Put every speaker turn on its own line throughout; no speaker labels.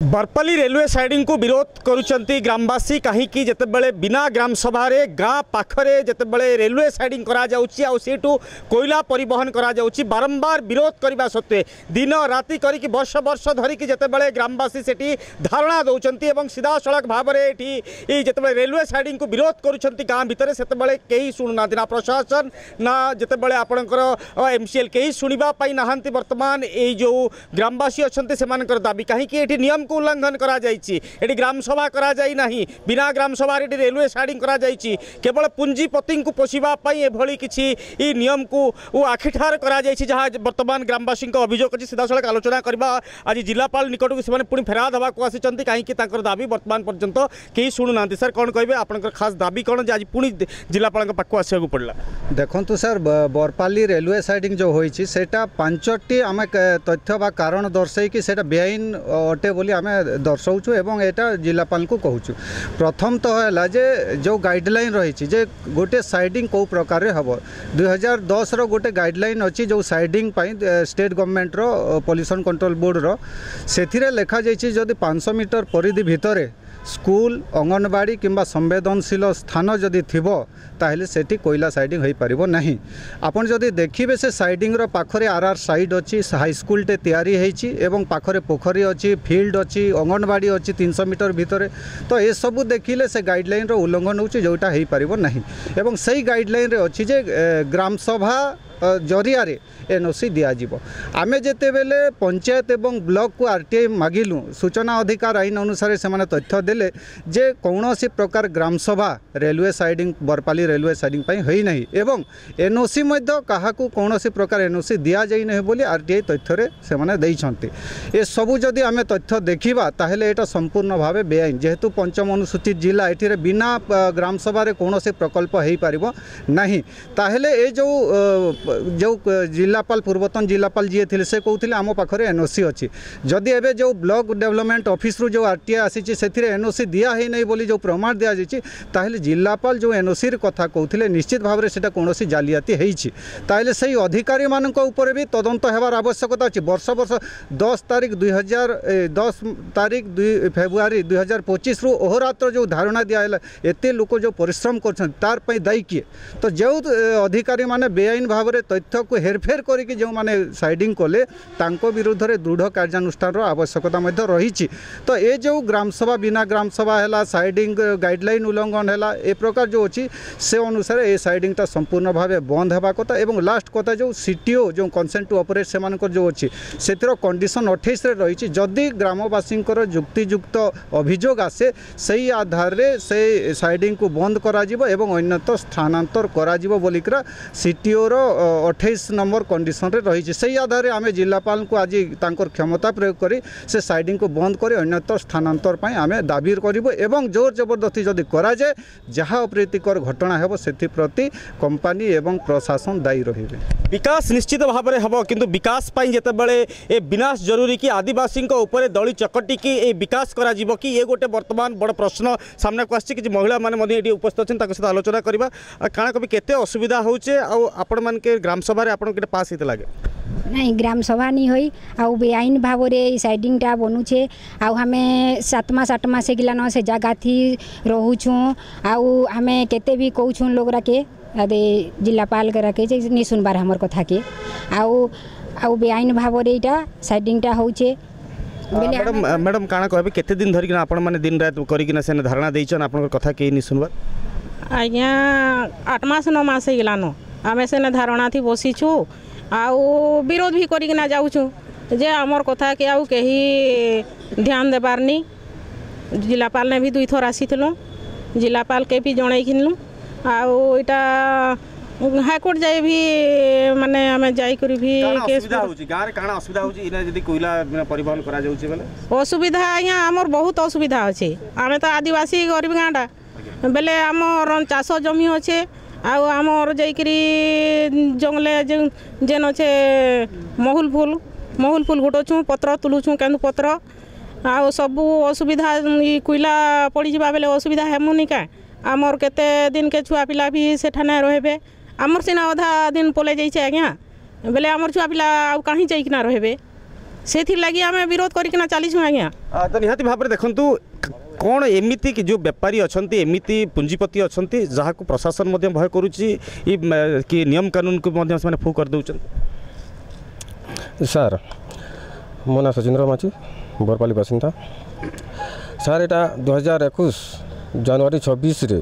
Barpali railway siding को विरोध करुचंती ग्रामवासी कहीं जितेबाला बिना ग्राम सभा गाँ पाखरे जितेबाला रेलवे साइडिंग करा जाउची आ सेठू कोयला परिवहन करा जाउची बारंबार विरोध करने सत्वे दिन राति करिक वर्ष वर्ष धरिक जितेबाला ग्रामवासी सेठी धारणा दौरान और सीधा सड़क भाव में ये जितेबाला रेलवे साइडिंग को विरोध करुचंती गाँ भितर से कहीं शुणुना ना प्रशासन ना जितेबाला आपणकर एमसीएल कहीं शुणा नहांती वर्तमान ये जो ग्रामवासी अच्छा से दाबी कहीं नियम को उल्लंघन करा जाइछि एटी ग्राम सभा करा जाई नाही बिना ग्राम सभा रे रेलवे साइडिंग करा जाइछि केवल पूंजीपति को पोषिबा पई एभली किछि ई नियम को आखिठार करा जाइछि जहां वर्तमान ग्रामवासी को अभियोग अछि सीधा सड़क आलोचना करबा आज जिलापाल निकट को से पुणी फेरा दबा को आसिचंती कहीं तांकर दाबी वर्तमान पर्यंत कहीं शुणुना सर कौन कहे आपंकर खास दाबी कौन जे आज पुणी जिलापाल पाक आसवाक पड़ा
देखु सर बरपाली रेलवे साइडिंग जो होइछि सेटा पांचटी आम तथ्य बा कारण दर्शाई कि सेटा बेआईन अटे बोली आम दर्शाऊँ एवं एटा जिलापाल को कहूँ प्रथम तो है जे जो गाइडलाइन रही जे गोटे साइडिंग कौ प्रकार हम 2010 रो गोटे गाइडलाइन अच्छी जो साइडिंग स्टेट गवर्नमेंट रो पॉल्यूशन कंट्रोल बोर्ड रो से लिखा जाइए जदि 500 मीटर परिधि भितर स्कूल अंगनवाड़ी किंबा संवेदनशील स्थान जदि थिबो ताहले सेठी कोयला साइडिंग हो पारिबो नहीं। आपन जदि देखिबे से साइडिंग रो पाखरे आरआर साइड अच्छी हाई स्कूल टे तैयारी हेछि एवं पाखरे पोखरी अच्छी फील्ड अच्छी अंगनवाड़ी अच्छी 300 मीटर भितर तो ये सब देखिले से गाइडलाइन रो उल्लंघन होछि जोटा हो पारिबो नहीं एवं सही गाइडलाइन रे अच्छी जे ग्राम सभा जरिया एनओसी दिज्व आम जिते बेले पंचायत एवं ब्लॉक को आरटीआई मागिलु सूचना अधिकार आईन अनुसार से तथ्य देले जे कौन सी प्रकार ग्राम सभा railway siding Barpali railway siding होई नहीं एवं एनओसी क्या कौन सी प्रकार एनओसी दि जाई नहीं बोली आरटीआई तथ्य से माने ये सबू जदि आम तथ्य देखा ताहले एटा संपूर्ण भाव बेआईन जेहेतु पंचम अनुसूचित जिला ये बिना ग्राम सभा कौन सी प्रकल्प हो पार नहीं ताहले ये जो जिलापाल पूर्वतन जिलापाल जी थे से कहते आम पाखे एनओसी अच्छी जदि एबे जो ब्लॉक डेवलपमेंट ऑफिस रो जो आरटीआई आसी से एनओसी दिया है नहीं बोली जो प्रमाण दि जाइए ताहले जिलापाल जो एनओसी कथा कहते निश्चित भाव में से कौन जालियाती होता से अधिकारी मान भी तदंत होवार आवश्यकता अच्छी वर्ष वर्ष 10 तारीख 10 तारीख 2 फेब्रुआरी 2025 रु अहोरात्र जो धारणा दिया एत लोक जो परिश्रम कर दायी किए तो जो अधिकारी माने बेआईन भाव में तथ्य को हेरफेर करके जो माने साइडिंग कले तांको विरुद्ध रे दृढ़ कार्यानुष्ठान आवश्यकता रही तो ये जो ग्राम सभा बिना ग्राम सभा है साइडिंग गाइडलाइन उल्लंघन है ए प्रकार जो अच्छी से अनुसार ये साइडिंगटा संपूर्ण भाव बंद होगा कथा एवं लास्ट कथा जो सीटीओ जो कंसेंट टू ऑपरेट से जो अच्छी से कंडीशन 28 रे रही जदि ग्रामवासी जुक्तियुक्त अभियोग आसे से आधार रे से साइडिंग को बंद करा जिवो एवं अन्यत्र स्थानांतर करा जिवो बोलिकरा सीटीओ रो 28 नंबर कंडीशन रे रही से आधार आम जिलापाल को आज तांकर क्षमता प्रयोग करी से साइडिंग को बंद कर अन्यत्र स्थानांतर आम दाबी करूँ एवं जोर जबरदस्ती जदि करा जाए जहाँ अप्रीतिकर घटना हेब से प्रति कंपनी एवं प्रशासन दायी रही
विकास निश्चित भाव में हम किंतु विकास जितेबाला ए विनाश जरूरी कि आदिवासी उपर दली चकटी की ए विकास करा जीवो कि ये गोटे वर्तमान बड़ प्रश्न सामना को आसी कि महिला मैंने उपस्थित अच्छे सहित आलोचना करवा काଣା कभी केते असुविधा होचे आपण मान के ग्राम सभा आपण के पास होते लगे
नहीं ग्राम सभा नहीं होई आउ बेआईन भाव में साइडिंगटा बनूचे आउ हमें 7 मास 8 मास गिलान से जगह थी रोचुँ आउ हमें केते भी कहूँ लोग रखे अदे जिलापाल के रखे नहीं सुनबार हमर कथा के आउ आउ बेआईन भाव में यहाँ साइडिंगटा होचे
मैडम मैडम काଣା कहबे केते दिन धरिक आपण माने दिन रात करिक से धारणा देइछन आपण कथा के नहीं सुनबार
आज्ञा 8 मास 9 मास गलानो आम से धारणा थी बसीछु आउ विरोध भी करिकना जाऊँ जे आमर कथा के आउ कहीं ध्यान देबारनी जिलापाल ने भी 2 थर आसी जिलापाल के भी जनईलु आउ इटा हाईकोर्ट जाए भी माने आम जाई करी भी
असुविधा होची गारे काना असुविधा होची इना जदी कोयला परिवहन करा जाउची बेले
असुविधा आज्ञा आमर बहुत असुविधा अछि आमे तो आदिवासी गरीब गाँटा बेले आमर चाष जमी अच्छे आमर जाइकरी जंगले जेन अच्छे महुल फूल गुटोछूँ पत्र तुलुछूँ केन्दु पत्र आ सबू असुविधा कोयला पड़ जा बेले असुविधा हेमुनी क्या आमर केते दिन के छुआ पिला भी सेठाने रहे आमर सीना अधा दिन पलै जाइए आज्ञा बेले आमर छुआ पिला आउ कहीं जाइकिना रहे से लगी आम विरोध करना चलीसु आज्ञा।
तो निहाती भाव में देखु कौन एमिति कि जो बेपारी अच्छा एमिति पुंजीपति अच्छा जहाँ को प्रशासन भय करुच्ची कि नियम कानून को फू कर दौरान।
सार मो ना सचिंद्र माची बरपाली बासिंदा। सार यहाँ 2021 जनवरी 26 रे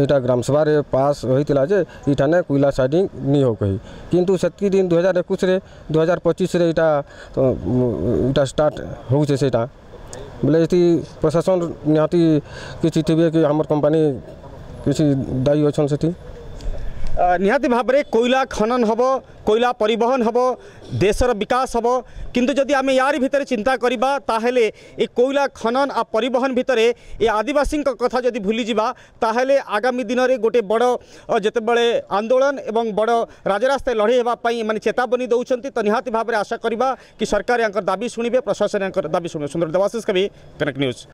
यहाँ ग्रामसभा रे पास होता जे इठाने कोयला साइडिंग नहीं हो कही किंतु से दिन 2021 रे 2025 रे इटा स्टार्ट होचे सेटा बोले प्रशासन निहाती किसी थे कि आम कंपनी किसी दायी अच्छा से
निहाती भाव में कोयला खनन हम कोयला परिवहन हम देशर विकास हम किंतु जदि आम यार भितर चिंता करबा ताहेले ए कोयला खनन आ परिवहन भितर ए आदिवासी कथा जदि भूली जावा ताहेले आगामी दिन में गोटे बड़ जितेबले आंदोलन एवं बड़ राजरास्ता लड़े होगापाई माने चेतावनी दौरान। तो निहाती भाव में आशा करबा कि सरकार दाबी शुणिबे प्रशासन दाबी शुणिबे। सुंदर देवाशीष कवि कनेक्ट न्यूज।